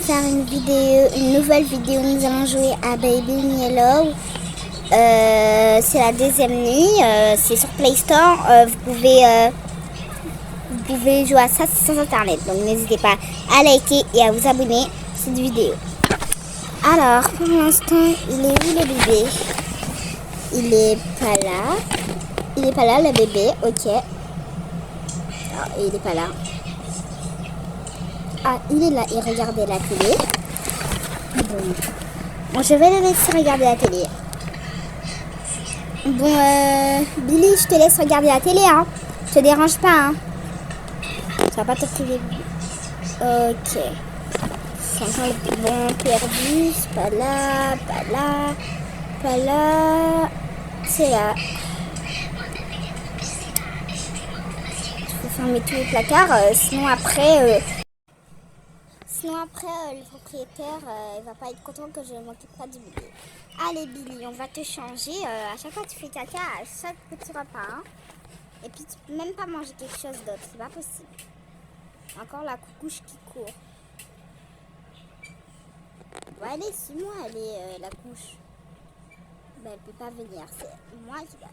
faire une nouvelle vidéo. Nous allons jouer à Baby in Yellow. C'est la deuxième nuit. C'est sur Play Store. Vous pouvez jouer à ça sans internet. Donc n'hésitez pas à liker et à vous abonner à cette vidéo. Alors pour l'instant, il est où le bébé? Il est pas là. Il est pas là le bébé. Ok. Ah, il est pas là. Ah, il est là, il regardait la télé. Bon, je vais le laisser regarder la télé. Bon, Billy, je te laisse regarder la télé, hein. Je te dérange pas, hein. Ça va pas te priver. Ok. Bon, perdu, c'est pas là, pas là, pas là. C'est là. Il faut fermer tous les placards, sinon après... le propriétaire, il va pas être content que je ne m'occupe pas du bébé. Allez Billy, on va te changer. À chaque fois tu fais caca à chaque petit repas. Hein. Et puis tu peux même pas manger quelque chose d'autre, c'est pas possible. Encore la coucouche qui court. Bon allez, suis-moi, allez, la couche. Ben, elle peut pas venir, c'est moi qui va.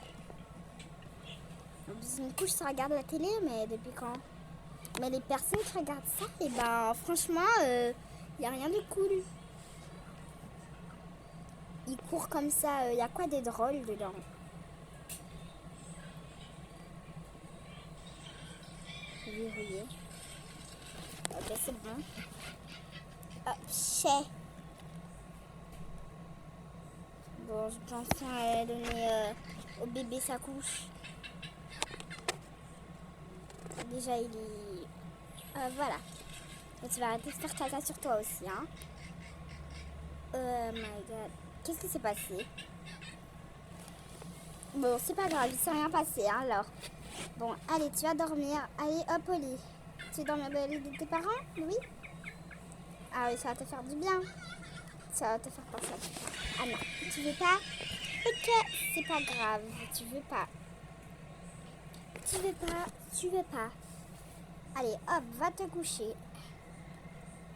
En plus, une couche, ça regarde la télé, mais depuis quand? Mais les personnes qui regardent ça, et ben franchement, y a rien de cool. Il court comme ça, y a quoi de drôle dedans? Verrouillé. Ok, c'est bon. Hop, chais. Bon, je pense à donner au bébé sa couche. Déjà, il est... voilà. Et tu vas arrêter de faire caca sur toi aussi, hein. Oh my god. Qu'est-ce qui s'est passé? Bon, c'est pas grave, il s'est rien passé, hein, alors. Bon, allez, tu vas dormir. Allez, hop, au lit. Tu veux dormir dans le lit de tes parents? Oui? Ah oui, ça va te faire du bien. Ça va te faire penser à tout. Ah non, tu veux pas? Ok, c'est pas grave, tu veux pas. Tu veux pas. Allez, hop, va te coucher.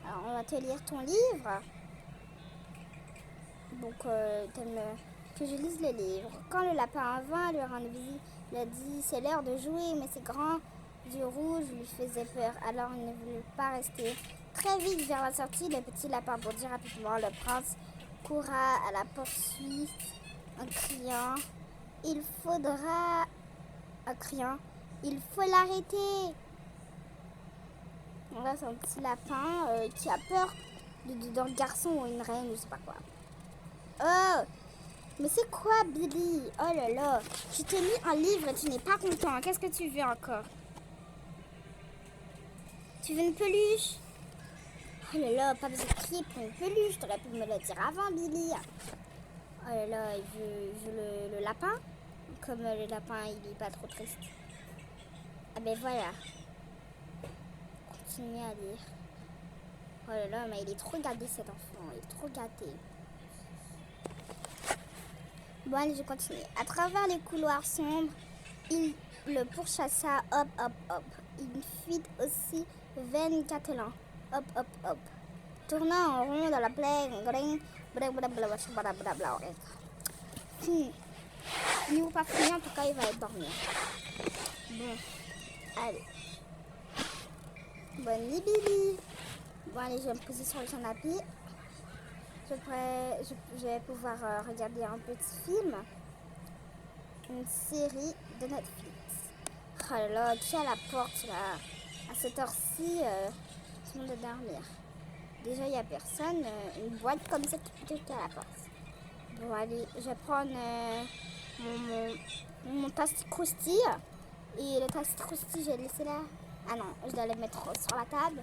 Alors, on va te lire ton livre. Donc, t'aimes que je lise le livre. Quand le lapin vint lui rendre visite, il a dit, c'est l'heure de jouer, mais ses grands yeux rouges lui faisaient peur. Alors, il ne voulut pas rester. Très vite, vers la sortie, le petit lapin bondit rapidement. Le prince courra à la poursuite en criant, il faudra... En criant, il faut l'arrêter. Là, c'est un petit lapin qui a peur d'un garçon ou une reine, je sais pas quoi. Oh, mais c'est quoi, Billy? Oh là là, je te lis un livre et tu n'es pas content. Qu'est-ce que tu veux encore? Tu veux une peluche? Oh là là, pas besoin de crier pour une peluche. T'aurais pu me le dire avant, Billy. Oh là là, il veut le lapin. Comme le lapin, il est pas trop triste. Ah ben voilà. Continuez à lire. Oh là là, mais il est trop gâté cet enfant. Il est trop gâté. Bon, allez, je continue. À travers les couloirs sombres, il le pourchassa, hop, hop, hop. Une fuite aussi vaine qu'attelante. Hop, hop, hop. Tournant en rond dans la plaine, fini ou pas fini, en tout cas, il va être dormir. Bon, allez. Bonne nuit, Billy. Bon, allez, je vais me poser sur le canapé. Je vais pouvoir regarder un petit film. Une série de Netflix. Oh là là, qui est à la porte là? À cette heure-ci, tout le monde doit dormir. Déjà, il n'y a personne. Une boîte comme ça qui est à la porte. Bon, allez, je vais prendre mon Tasty-Crousty. Et le Tasty-Crousty, je vais le laisser là. Ah non, je dois le mettre sur la table.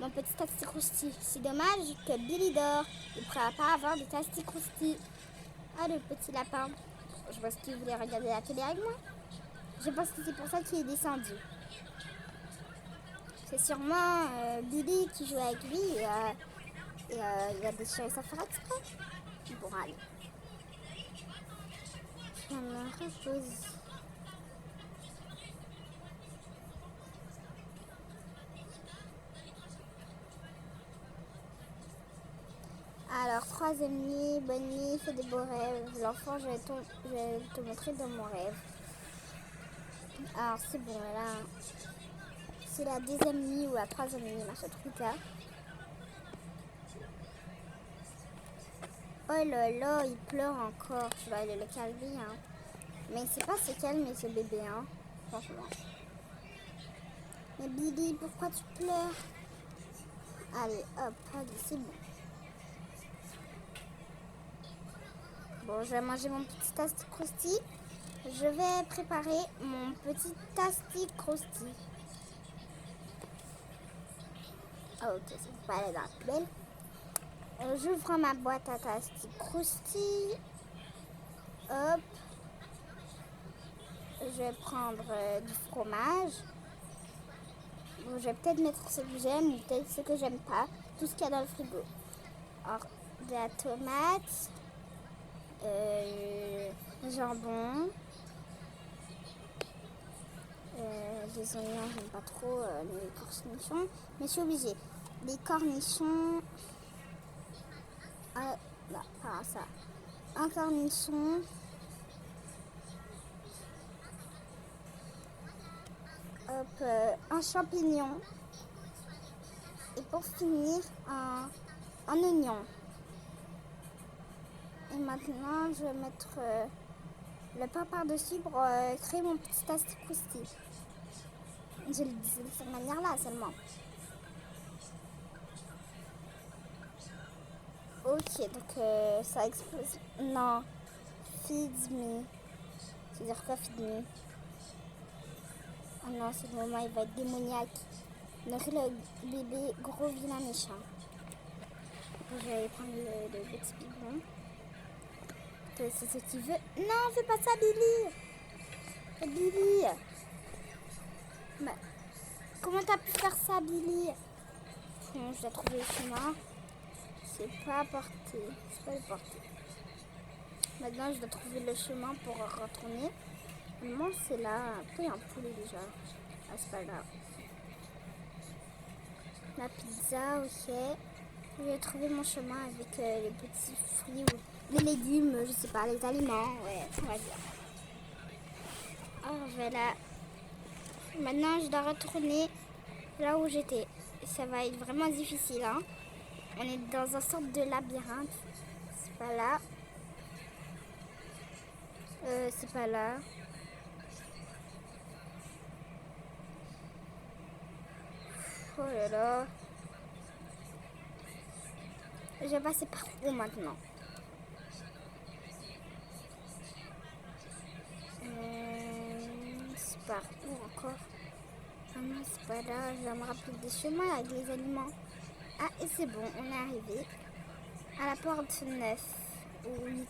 Mon petit Tasty-Crousty. C'est dommage que Billy dort. Il ne pourra pas avoir de Tasty-Crousty. Ah, le petit lapin. Je pense qu'il voulait regarder la télé avec moi. Je pense que c'est pour ça qu'il est descendu. C'est sûrement Billy qui joue avec lui et il a déchiré sa faire exprès. Bon, allez. Je me repose. Alors, troisième nuit, bonne nuit, fais des beaux rêves. L'enfant, je vais te montrer dans mon rêve. Alors, c'est bon, là. C'est la deuxième nuit ou la troisième nuit, machin truc là. Oh là là, il pleure encore. Je vais aller le calmer, hein. Mais c'est pas se calmer ce bébé, hein. Franchement. Mais Billy, pourquoi tu pleures? Allez, hop, allez, c'est bon. Bon, je vais manger mon petit asti croustille. Je vais préparer mon petit asti croustille. Ah, ok, ça ne pas aller dans la poubelle. J'ouvre ma boîte à asti croustille. Hop. Je vais prendre du fromage. Bon, je vais peut-être mettre ce que j'aime, peut-être ce que j'aime pas. Tout ce qu'il y a dans le frigo. Alors, de la tomate. Jambon. Les oignons, j'aime pas trop les cornichons. Mais je suis obligée. Les cornichons. Là, pas ça. Un cornichon. Hop, un champignon. Et pour finir, un oignon. Et maintenant, je vais mettre le pain par-dessus pour créer mon petit asti croustille. Je le dis de cette manière-là seulement. Ok, donc ça explose. Non, feed me. C'est-à-dire quoi, feed me? Oh non, c'est le moment, il va être démoniaque. Donc le bébé gros vilain méchant. Je vais aller prendre le petit biberon. C'est ce qu'il veut. Non, fais pas ça, Billy. Billy. Mais, comment t'as pu faire ça, Billy? Bon, je dois trouver le chemin. C'est pas à porter. C'est pas à porter. Maintenant, je dois trouver le chemin pour retourner. Moi, c'est là. Il y a un poulet déjà. Ah, c'est pas grave. La pizza, ok. Je vais trouver mon chemin avec les petits fruits ou les légumes, je sais pas, les aliments. Ouais, on va dire. Alors, je vais là. Maintenant, je dois retourner là où j'étais. Ça va être vraiment difficile, hein. On est dans une sorte de labyrinthe. C'est pas là. C'est pas là. Oh là là. Je vais passer par où maintenant? C'est par où encore? Ah non, c'est pas là. Je vais me rappeler des chemins avec les aliments. Ah, et c'est bon, on est arrivé à la porte 9 ou 8.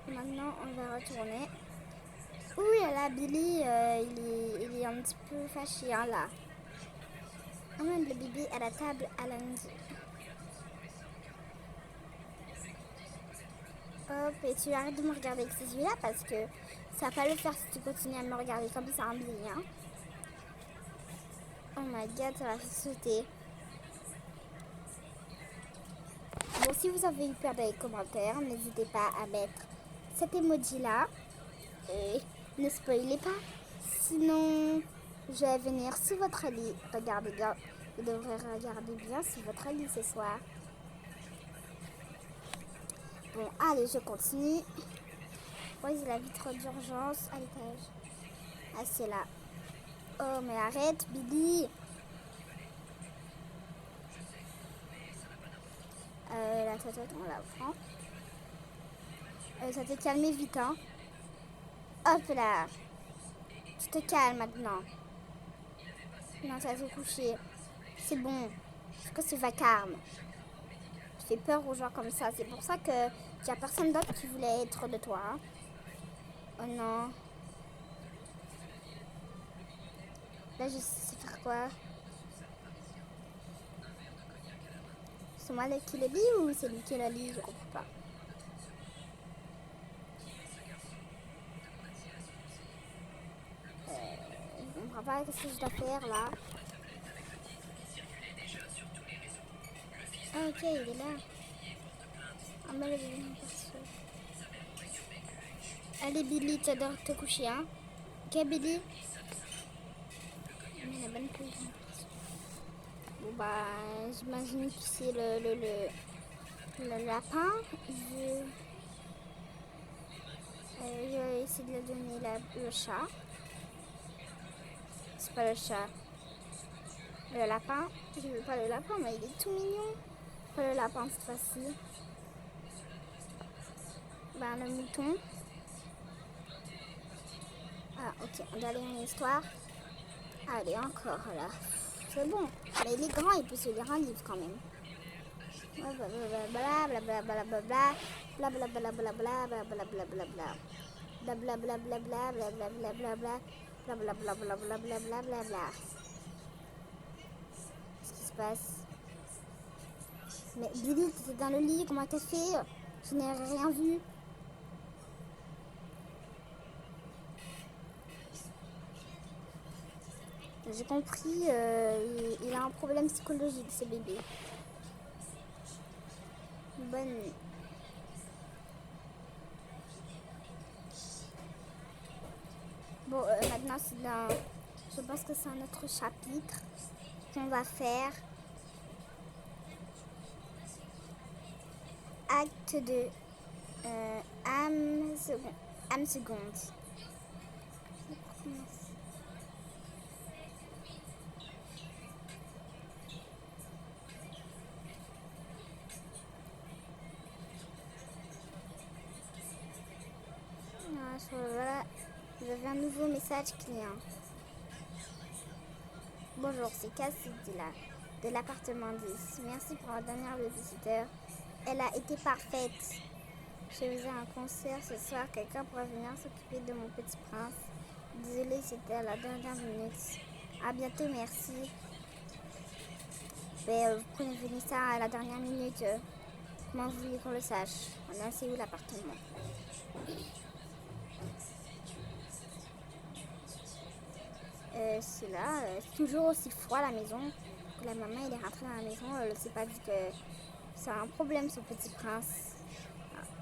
Maintenant, on va retourner. Ouh là là, Billy, il est un petit peu fâché, hein, là. Emmène le bébé à la table à la midi. Hop, et tu arrêtes de me regarder avec ces yeux-là parce que ça va pas le faire si tu continues à me regarder comme ça, un Billy, hein. Oh my god, ça va sauter. Bon, si vous avez eu peur dans les commentaires, n'hésitez pas à mettre cet emoji-là. Et ne spoilez pas. Sinon, je vais venir sous votre lit. Regardez bien. Vous devrez regarder bien sous votre lit ce soir. Bon, allez, je continue. Oui, c'est la vitre d'urgence à l'étage. Ah, c'est là. Oh, mais arrête, Billy. La tête, on la prend. Ça t'est calmé vite, hein. Hop là. Tu te calmes maintenant. Non, ça s'est couché. C'est bon. C'est que ce vacarme. Tu fais peur aux gens comme ça. C'est pour ça que il n'y a personne d'autre qui voulait être de toi. Hein. Oh non. Là, je sais faire quoi? C'est moi qui le lis ou c'est lui qui le lit? Je comprends pas. Je comprends pas qu'est-ce que je dois faire là. Ah ok, il est là. Ah mais le bébé n'est pas sûr. Allez Billy, t'adores te coucher, hein. Ok Billy. Mais la bonne plus. Bon bah, j'imagine que c'est le lapin. Je vais essayer de lui donner le chat. C'est pas le chat. Le lapin. Je veux pas le lapin, mais il est tout mignon. Pas le lapin cette fois-ci. Ben, le mouton. Ah, ok. On doit lire une histoire. Allez, encore là. C'est bon. Mais il est grand, il peut se lire un livre quand même. Blablabla. Blablabla. Blablabla. Blablabla. Blablabla. Blablabla. Qu'est-ce qui se passe? Mais Billy, t'étais dans le lit, comment t'as fait? Je n'ai rien vu. J'ai compris, il a un problème psychologique, ce bébé. Bonne nuit. Bon, maintenant, je pense que c'est un autre chapitre qu'on va faire. Acte 2. Âme seconde. Voilà, vous avez un nouveau message client. Bonjour, c'est Cassie de l'appartement 10. Merci pour la dernière visiteur. Elle a été parfaite. Je faisais un concert ce soir. Quelqu'un pourrait venir s'occuper de mon petit prince. Désolée, c'était à la dernière minute. À bientôt, merci. Mais vous prenez venir ça à la dernière minute. Comment vous voulez qu'on le sache? Maintenant, c'est où l'appartement? C'est là. C'est toujours aussi froid à la maison. La maman, elle est rentrée dans la maison. Elle ne s'est pas dit que c'est un problème, son petit prince.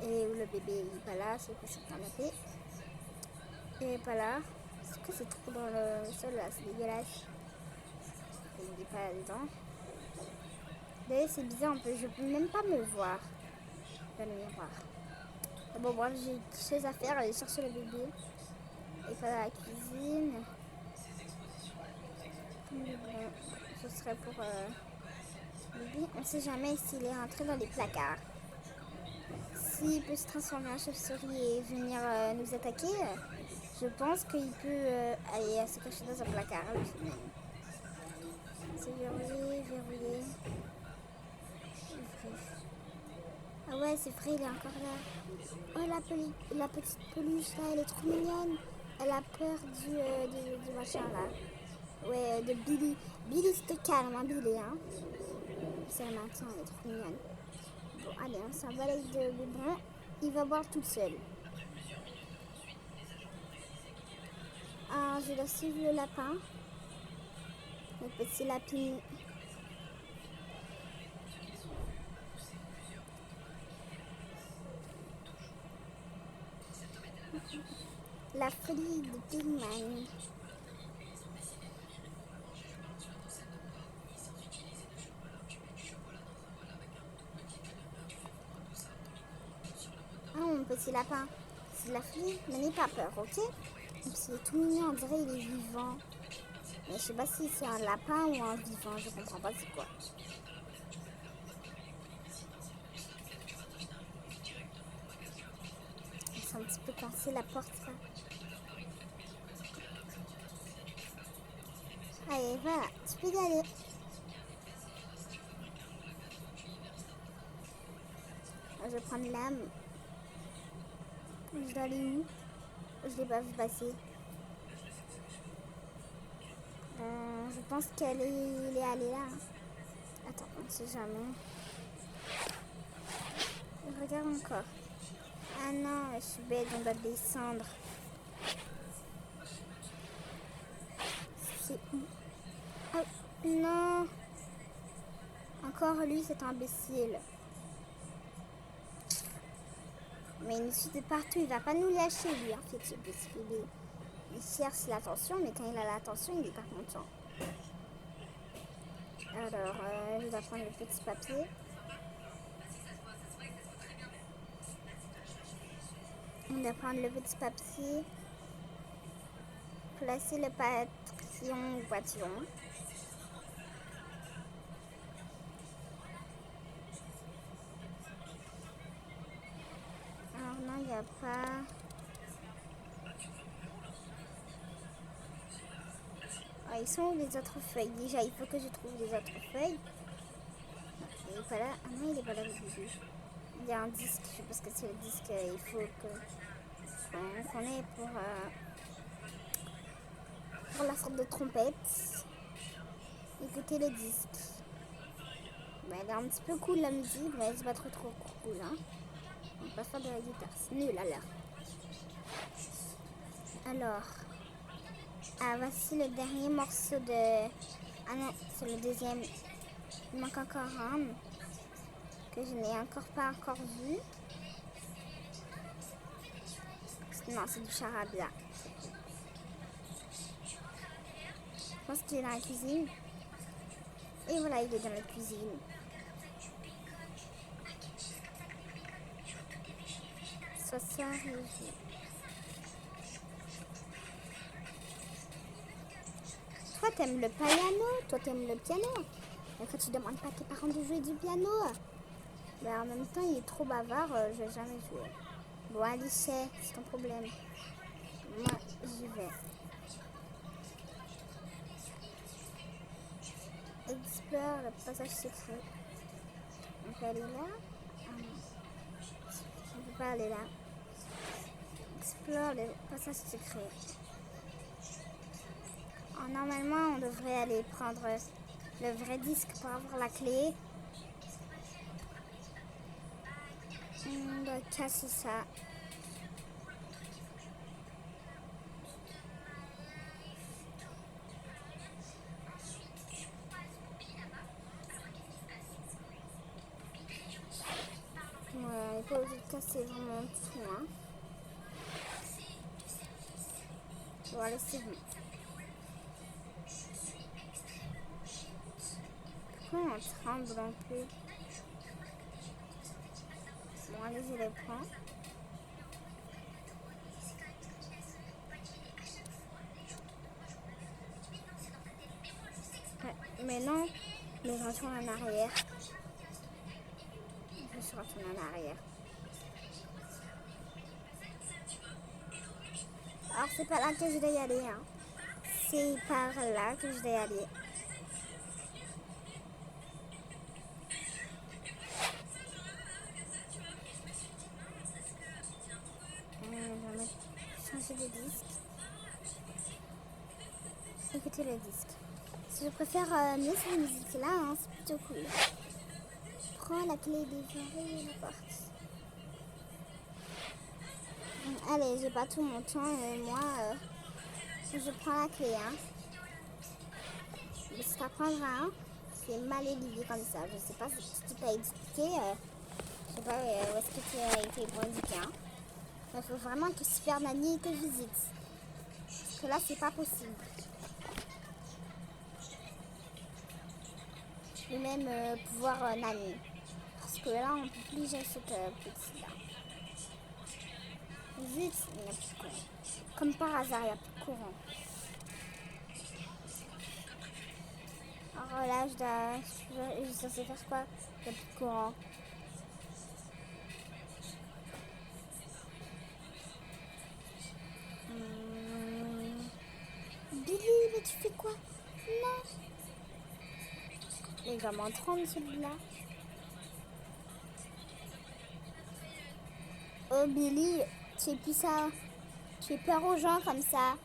Et le bébé, il n'est pas là. C'est pas sur le canapé. Il n'est pas là. C'est que c'est trop dans le sol là? C'est dégueulasse. Il n'est pas là-dedans. D'ailleurs, c'est bizarre. Je peux même pas me voir dans le miroir. Bon, bref, j'ai des choses à faire. Aller chercher le bébé. Et pas dans la cuisine. Ce serait pour bébé. On ne sait jamais s'il est rentré dans les placards. S'il peut se transformer en chauve-souris et venir nous attaquer, je pense qu'il peut aller se cacher dans un placard. C'est verrouillé. Ah ouais, c'est vrai, il est encore là. Oh, la petite peluche là, elle est trop mignonne. Elle a peur du machin là. Ouais, de Billy. Billy, c'était calme, hein, Billy, hein. C'est le matin, elle est trop mignonne. Bon, allez, on s'en va avec de biberon. Il va boire tout seul. Ah, je dois suivre le lapin. Le petit lapin. La folie de Pigman. Ah, mon petit lapin. C'est de la folie, mais n'aie pas peur, ok? C'est tout mignon, on dirait il est vivant. Mais je sais pas si c'est un lapin ou un vivant, je comprends pas c'est quoi. C'est un petit peu coincé la porte là. Allez, voilà, tu peux y aller. Je vais prendre l'âme. Je dois aller où? Je l'ai pas vu passer. Je pense qu'elle est allée là. Attends, on ne sait jamais. Regarde encore. Ah non, je suis bête, on doit descendre. C'est où? Oh non. encore lui, cet imbécile. Mais il nous suit de partout, il va pas nous lâcher lui en fait, parce qu'il cherche l'attention, mais quand il a l'attention, il est pas content. Alors, je vais prendre le petit papier. On va prendre le petit papier, placer le papillon au papillon. Alors non, il n'y a pas... Ah, ils sont où les autres feuilles? Déjà, il faut que je trouve les autres feuilles. Il est pas là. Ah non, il est pas là. Il y a un disque, je pense que c'est le disque, il faut qu'on ait pour la sorte de trompette. Écoutez le disque. Ben, elle est un petit peu cool la musique, mais c'est pas trop cool. Hein. On va pas faire de la guitare, c'est nul alors. Voici le dernier morceau de... Ah non, c'est le deuxième. Il manque encore un que je n'ai pas encore vu. Non, c'est du charabia. Je pense qu'il est dans la cuisine. Et voilà, il est dans la cuisine. Ce soir, toi, t'aimes le piano. Toi, t'aimes le piano. Mais quand tu demandes pas à tes parents de jouer du piano, mais en même temps, il est trop bavard. Je vais jamais jouer. Bon, Alice, c'est ton problème. Moi, j'y vais. Explore le passage secret. On peut aller là. Ah non. On ne peut pas aller là. Explore le passage secret. Normalement, on devrait aller prendre le vrai disque pour avoir la clé. On doit casser ça. On n'est pas obligé de casser vraiment tout. Hein. Voilà, c'est bon. Pourquoi on tremble un peu? Bon, allez, je les prends. Ouais, mais non, mais je retourne en arrière. Je retourne en arrière. Alors, c'est pas là que je dois y aller. Hein. C'est par là que je dois y aller. Je vais changer de disque. Écoutez le disque. Je préfère mieux cette musique-là, hein, c'est plutôt cool. Prends la clé des verrous et la porte. Allez, j'ai pas tout mon temps, moi, je prends la clé. Hein. Mais si t'apprendras un, c'est mal élevé comme ça. Je sais pas si tu t'as expliqué. Je sais pas où est-ce que tu as été indiqué. Hein. Il faut vraiment que Super Nanny te visite. Parce que là, c'est pas possible. Et même pouvoir Nanny. Parce que là, on peut plus gérer cette petite là. Vite, il n'y a plus de courant. Comme par hasard, il n'y a plus de courant. Alors là, je suis censée faire quoi? Il n'y a plus de courant. Billy, mais tu fais quoi? Non. Il va m'en prendre celui-là. Oh Billy, tu es plus ça. Tu es peur aux gens comme ça.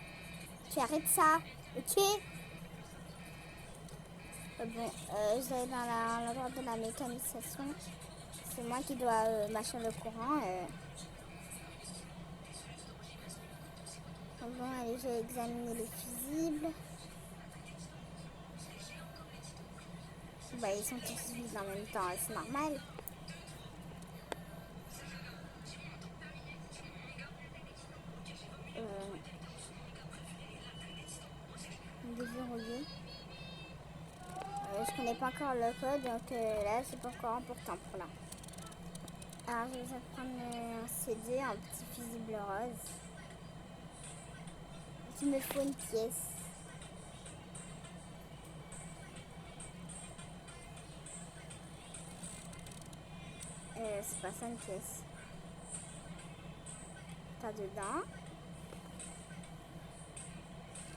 Tu arrêtes ça, ok? Bon, je vais dans l'endroit de la mécanisation. C'est moi qui dois mâcher le courant. Bon, allez, je vais examiner les fusibles. Bah, ils sont tous vides en même temps, c'est normal. Déverrouiller. Je connais pas encore le code, donc là, c'est pas encore important pour là. Alors, je vais prendre un CD, un petit fusible rose. Il me faut une pièce. C'est pas ça une pièce. Pas dedans.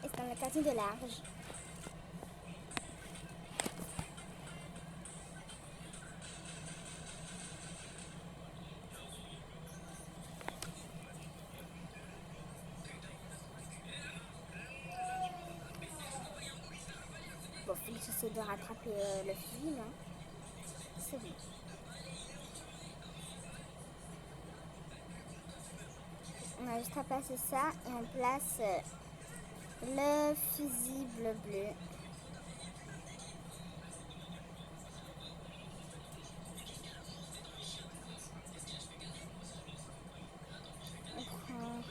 Et c'est un quartier de large. Bon, faut que j'essaie de rattraper le fusible. Hein. C'est bon. On a juste à placer ça et on place le fusible bleu. On prend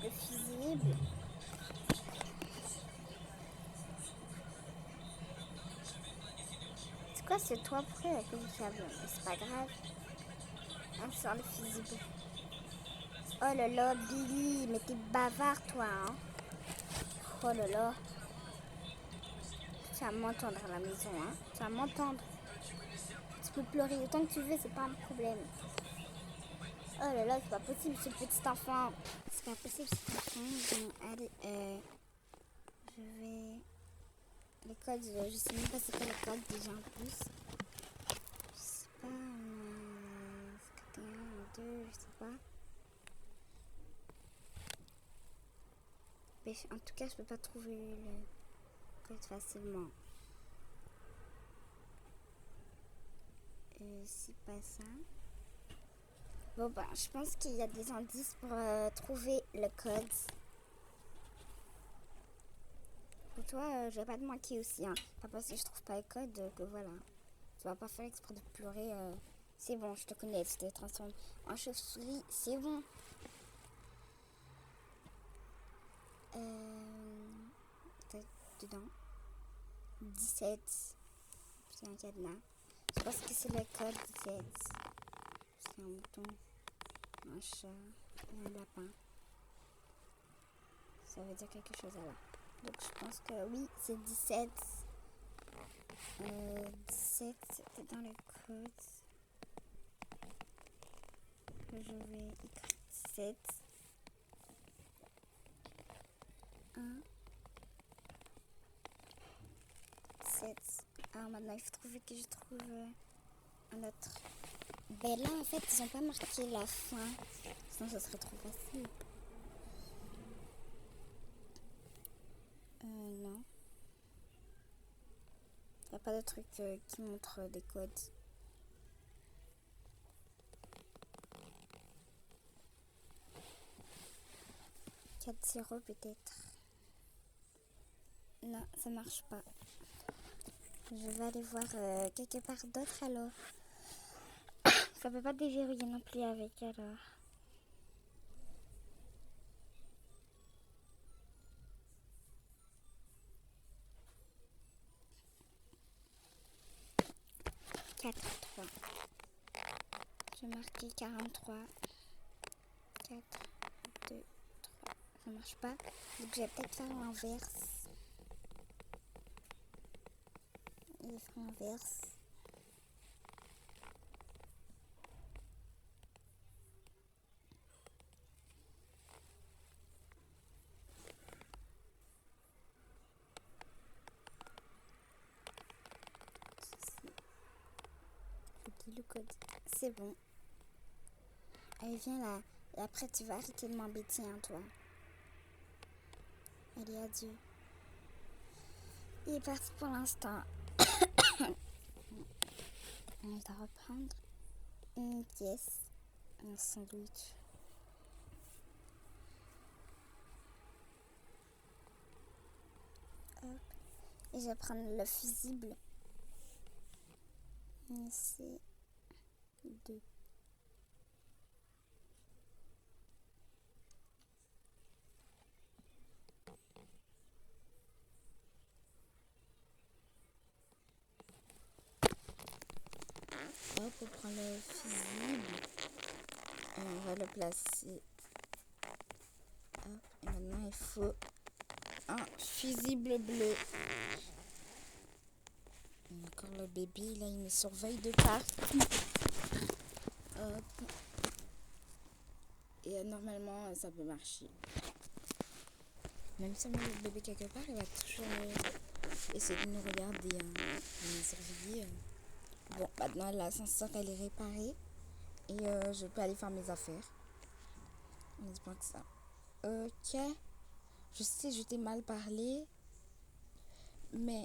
le fusible. C'est quoi ce toit près avec le câble? C'est pas grave. On sort le fusible. Oh là là, Billy, mais t'es bavard toi, hein. Oh là là. Tu vas m'entendre à la maison, hein. Tu vas m'entendre. Tu peux pleurer autant que tu veux, c'est pas un problème. Oh là là, c'est pas possible ce petit enfant. C'est pas possible cet enfant. Bon, allez, je vais... Les codes, je sais même pas c'est quoi les codes déjà en plus. Je sais pas, 51, 2, je sais pas. Mais en tout cas, je peux pas trouver le code facilement. C'est pas ça. Bon, ben, je pense qu'il y a des indices pour trouver le code. Pour toi, je vais pas te manquer aussi. Hein. Pas parce que je trouve pas le code que voilà. Tu vas pas faire exprès de pleurer. C'est bon, je te connais. Tu te transformes en chauve-souris. C'est bon. Dedans. 17. C'est un cadenas. Je pense que c'est le code 17. C'est un mouton, un chat et un lapin. Ça veut dire quelque chose alors. Donc je pense que oui, c'est 17. 17, c'était dans le code. Je vais écrire 17. 1. 17. Alors maintenant, il faut trouver que je trouve un autre. Ben là, en fait, ils n'ont pas marqué la fin. Sinon, ça serait trop facile. Non. Il n'y a pas de truc qui montre des codes. Quatre 0 peut-être. Non, ça marche pas. Je vais aller voir quelque part d'autre alors. Ça peut pas déverrouiller non plus avec alors. Quatre 3. Je vais marquer 43. 4, 2, 3. Ça marche pas. Donc je vais peut-être faire l'inverse. Et faire l'inverse. Le code. C'est bon. Allez, viens là. Et après, tu vas arrêter de m'embêter, hein, toi. Allez, adieu. Il est parti pour l'instant. On va reprendre une pièce, un sandwich. Hop. Et je vais prendre le fusible C'est 2. Hop, on prend le fusible et on va le placer. Hop, et maintenant il faut un fusible bleu. Et encore le bébé, là il me surveille de partout. Hop. Et normalement ça peut marcher. Même si on met le bébé quelque part, il va toujours essayer de nous regarder, de nous surveiller. Bon, maintenant l'ascenseur elle est réparée et je peux aller faire mes affaires. On espère que ça. Ok. Je sais, je t'ai mal parlé, mais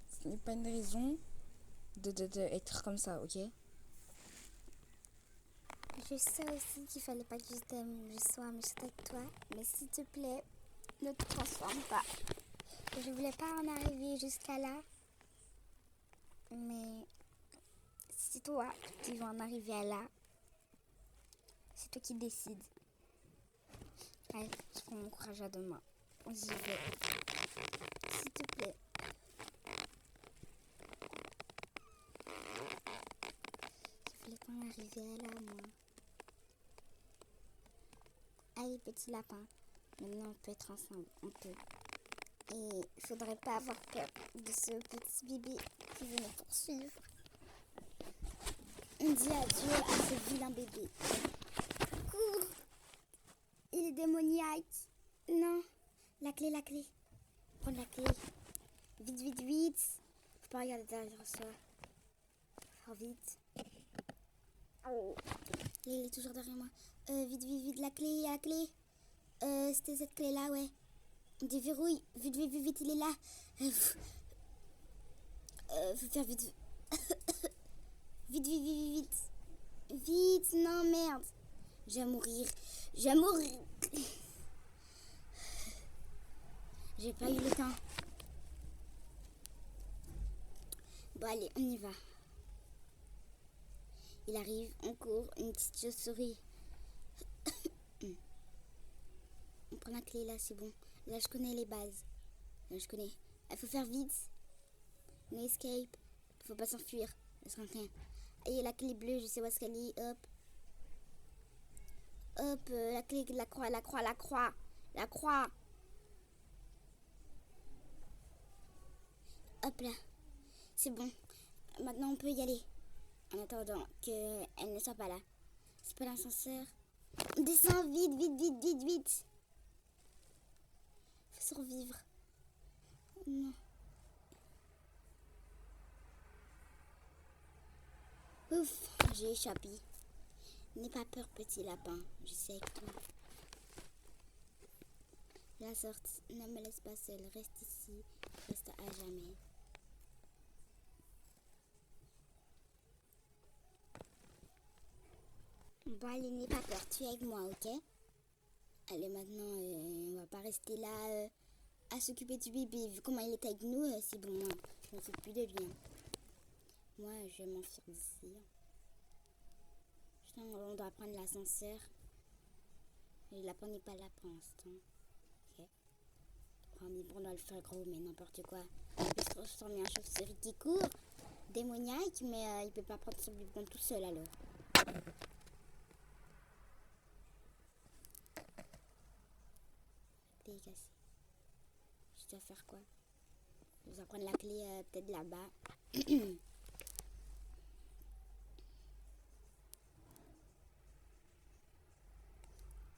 ce n'est pas une raison de être comme ça, ok? Je sais aussi qu'il fallait pas que je sois méchante avec toi, mais s'il te plaît, ne te transforme pas. Je voulais pas en arriver jusqu'à là, mais c'est toi qui vas en arriver à là. C'est toi qui décides. Allez, je prends mon courage à 2 mains. J'y vais. S'il te plaît. Je voulais pas en arriver à là, moi. Allez, petit lapin. Maintenant, on peut être ensemble. On peut. Et il faudrait pas avoir peur de ce petit bébé qui veut nous poursuivre. On dit adieu à ce vilain bébé. Cours! Il est démoniaque. Non. La clé. Prends la clé. Vite. Faut pas regarder derrière soi. Faut vite. Oh. Il est toujours derrière moi. Vite, la clé. C'était cette clé-là, ouais. On déverrouille. Vite, il est là. Faut faire vite. Vite, non, merde. Je vais mourir. J'ai pas eu le temps. Bon, allez, on y va. Il arrive, on court, une petite chauve-souris. On prend la clé, là, c'est bon. Là, je connais les bases. Il faut faire vite. No escape. Il faut pas s'enfuir. Rien. Et la clé bleue, je sais où est-ce qu'elle est. Hop, la clé, la croix. Hop là. C'est bon. Maintenant, on peut y aller. En attendant qu'elle ne soit pas là. C'est pas l'ascenseur. On descend vite. Faut survivre. Non. Ouf, j'ai échappé. N'aie pas peur, petit lapin. Je sais avec toi. La sortie. Ne me laisse pas seule. Reste ici. Reste à jamais. Bon, allez, n'aie pas peur. Tu es avec moi, ok? Allez, maintenant, on va pas rester là à s'occuper du bébé. Vu comment il est avec nous, c'est bon. Moi, je ne m'occupe plus de lui. Moi, je vais m'enfuir d'ici. On doit prendre l'ascenseur. Le lapin n'est pas là pour l'instant. Ok. On doit le faire gros, mais n'importe quoi. Il peut se transformer en chauve-souris qui court. Démoniaque, mais il peut pas prendre son biberon tout seul alors. La clé est cassée. Je dois faire quoi? Je dois prendre la clé peut-être là-bas.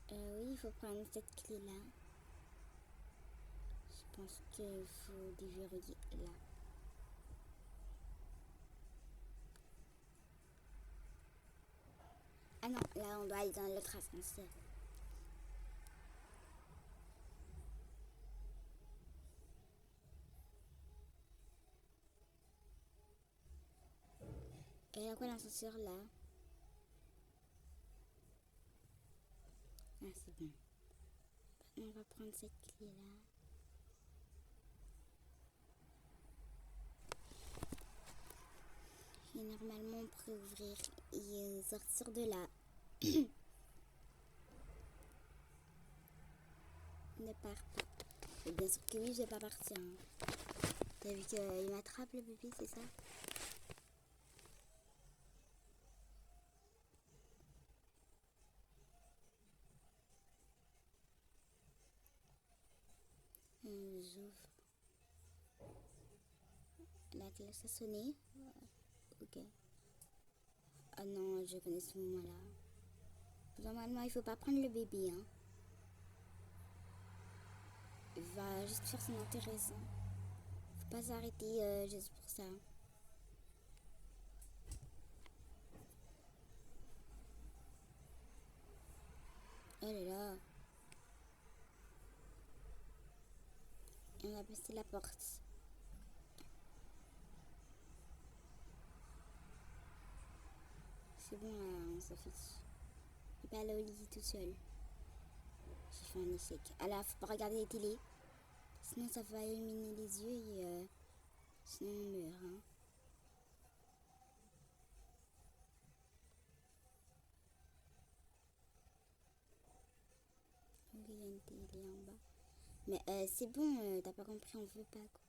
Oui, il faut prendre cette clé-là. Je pense qu'il faut déverrouiller là. Ah non, là on doit aller dans l'autre ascenseur. Et il y a quoi l'ascenseur là? Ah c'est bon. On va prendre cette clé là. Et normalement, pour ouvrir et sortir de là, ne pars pas. Et bien sûr que oui, je vais pas partir. Hein. T'as vu qu'il m'attrape le bébé, c'est ça? J'ouvre. La classe a sonné. Ok. Ah non, je connais ce moment-là. Normalement, il faut pas prendre le bébé. Hein. Il va juste faire son intéressant. Faut pas s'arrêter juste pour ça. Oh là là. On a passé la porte. C'est bon, là, on s'en fiche. Il va aller au lit tout seul. J'ai fait un échec. Ah là, faut pas regarder les télé. Sinon, ça va éliminer les yeux et sinon on meurt. Hein. Ok, il y a une télé en bas. Mais c'est bon, t'as pas compris, on veut pas quoi.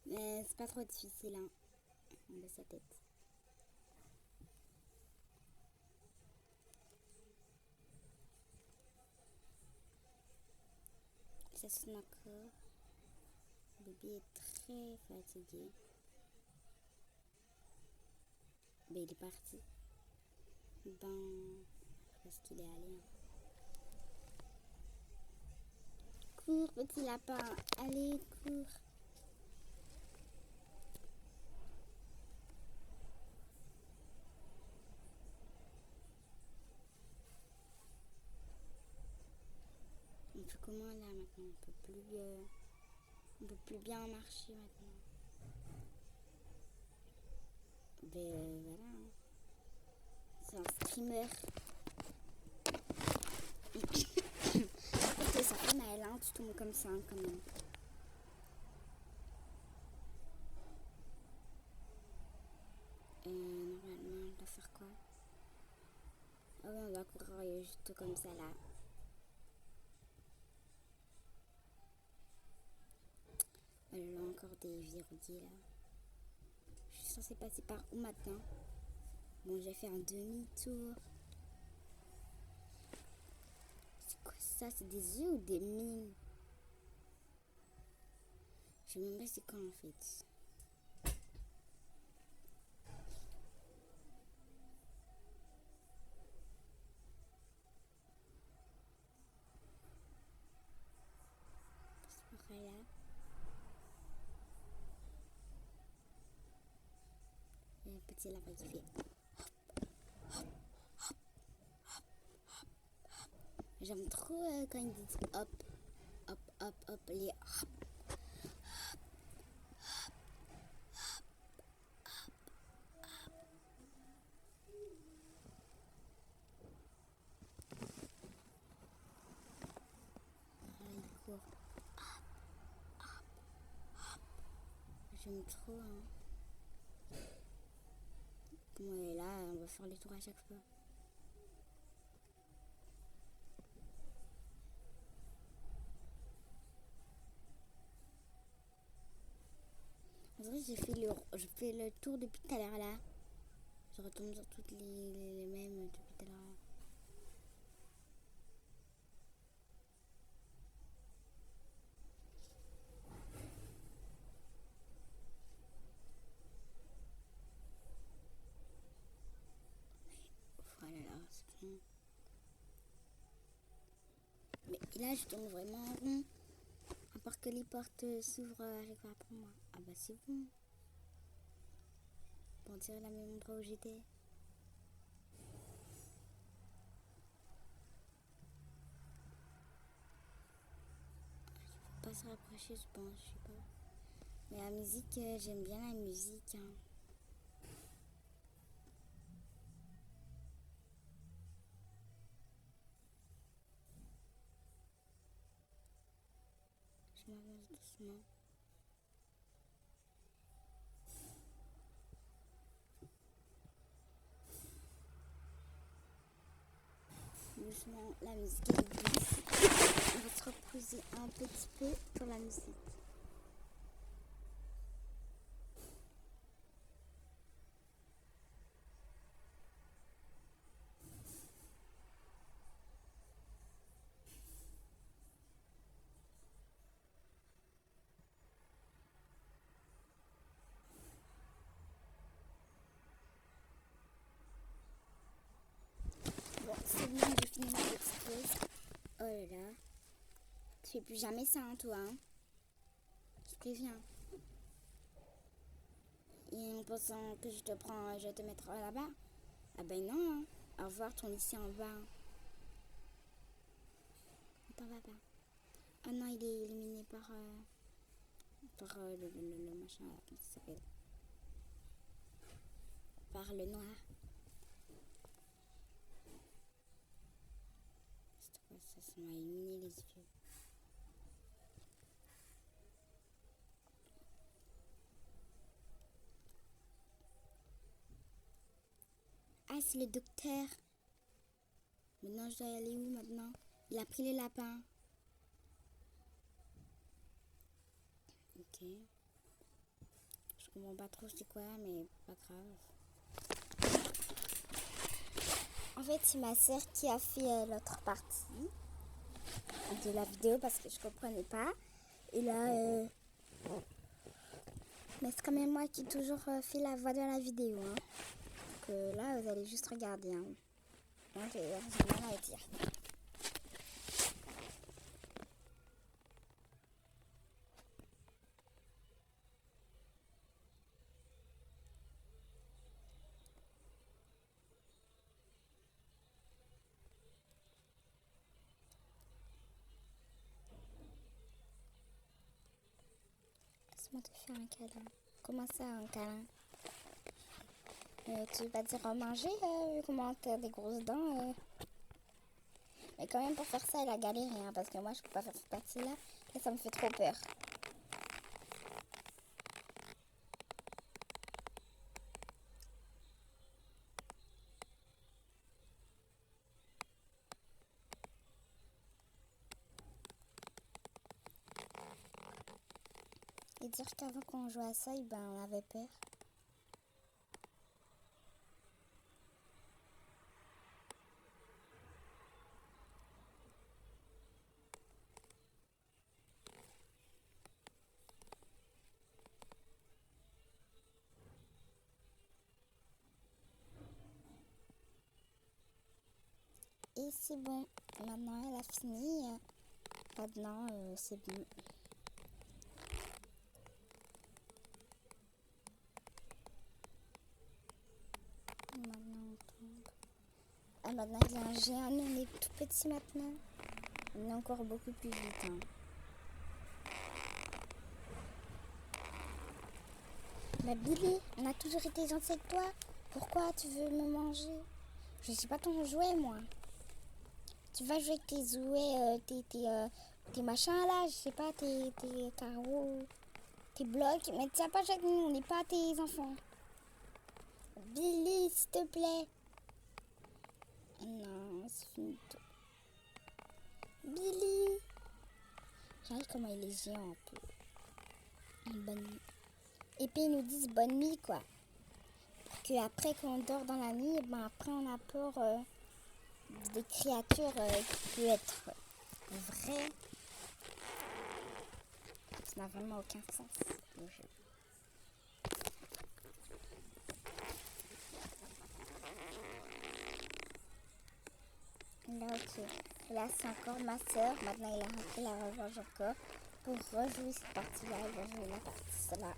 Mais c'est pas trop difficile, hein. On baisse sa tête. Ça sonne encore. Le bébé est très fatigué. Ben, il est parti. Ben, parce qu'il est allé. Hein. Cours, petit lapin. Allez, cours. On fait comment là maintenant? On peut plus bien marcher maintenant. Ben voilà. Hein. C'est un streamer. Ok, ça fait mal, hein, tu tombes comme ça hein, quand même. Normalement, on doit faire quoi? Ah oui, on doit courir juste comme ça là. Elle a encore des verrouillés là. Je suis censée passer par où maintenant? Bon, j'ai fait un demi-tour. C'est quoi ça? C'est des œufs ou des mines? Je me demande c'est quoi en fait. C'est par là. Il y a un petit lapin qui fait. J'aime trop quand ils disent hop, hop, hop, hop, les hop. Il court. J'aime trop. Hein. Bon, et là, on va faire les tours à chaque fois. En vrai, je fais le tour depuis tout à l'heure là. Je retombe sur toutes les mêmes depuis tout à l'heure. Voilà, c'est bon. Mais là, je tourne vraiment en rond. À part que les portes s'ouvrent à chaque fois pour moi. Ah bah c'est bon. Pour tirer la même endroit où j'étais. Pas se rapprocher, je pense, je sais pas. Mais la musique, j'aime bien la musique. Hein. on avance doucement. Doucement, la musique est douce. On va se reposer un petit peu pour la musique. Bon, c'est bon, j'ai fini ma petite pause. Oh là là. Tu fais plus jamais ça, hein, toi, hein. Je préviens. Et en pensant que je vais te mettre là-bas. Ah ben non, hein. Au revoir, ton lycée en bas. T'en vas pas. Ah non, il est éliminé par le machin, là, comment ça s'appelle? Par le noir. C'est quoi ça? Ça m'a éliminé les yeux. Ah, c'est le docteur. Maintenant, je dois y aller où maintenant? Il a pris les lapins. Ok. Je comprends pas trop c'est quoi, mais pas grave. En fait, c'est ma soeur qui a fait l'autre partie de la vidéo parce que je comprenais pas. Et là, mais c'est quand même moi qui ai toujours fait la voix de la vidéo. Hein. Donc là, vous allez juste regarder. Hein. Moi, j'ai rien à dire. Laisse-moi te faire un câlin. Comment ça, un câlin? Tu vas dire manger, comment t'as des grosses dents Mais quand même, pour faire ça, elle a galéré, hein, parce que moi, je peux pas faire cette partie-là. Et ça me fait trop peur. Et dire qu'avant qu'on jouait à ça, ben, on avait peur. Et c'est bon. Maintenant, elle a fini. Maintenant, c'est bon. Maintenant, on tombe. Ah, maintenant, il y a un géant. Nous, on est tout petit maintenant. On est encore beaucoup plus vite. Hein. Mais Billy, on a toujours été gentils avec toi. Pourquoi tu veux me manger? Je suis pas ton jouet, moi. Tu vas jouer avec tes jouets, tes machins là, je sais pas, tes carreaux, tes blocs. Mais tu vas pas jouer avec nous, on n'est pas tes enfants. Billy, s'il te plaît. Non, c'est fini tout. Billy. J'arrive comment il est géant un peu. Bonne nuit. Et puis ils nous disent bonne nuit quoi. Que après quand on dort dans la nuit, ben après on a peur des créatures qui peuvent être vraies. Ça n'a vraiment aucun sens le jeu. Là ok. Et là c'est encore ma soeur. Maintenant il a repris la revanche encore. Pour rejouer cette partie-là, il va jouer la partie là.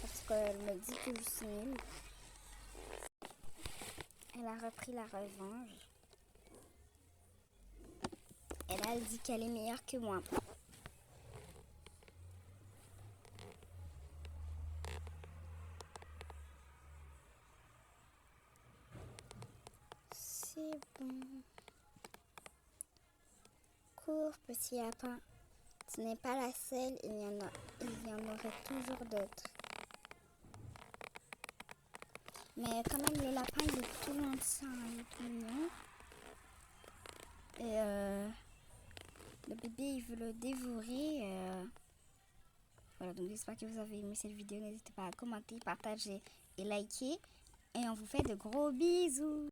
Parce qu'elle me dit que je suis nulle. Elle a repris la revanche. Et là, elle dit qu'elle est meilleure que moi. C'est bon. Cours, petit lapin. Ce n'est pas la seule, il y en aurait toujours d'autres. Mais quand même, le lapin, il est tout longtemps, il est tout mignon. Et le bébé, il veut le dévorer. Voilà, donc j'espère que vous avez aimé cette vidéo. N'hésitez pas à commenter, partager et liker. Et on vous fait de gros bisous.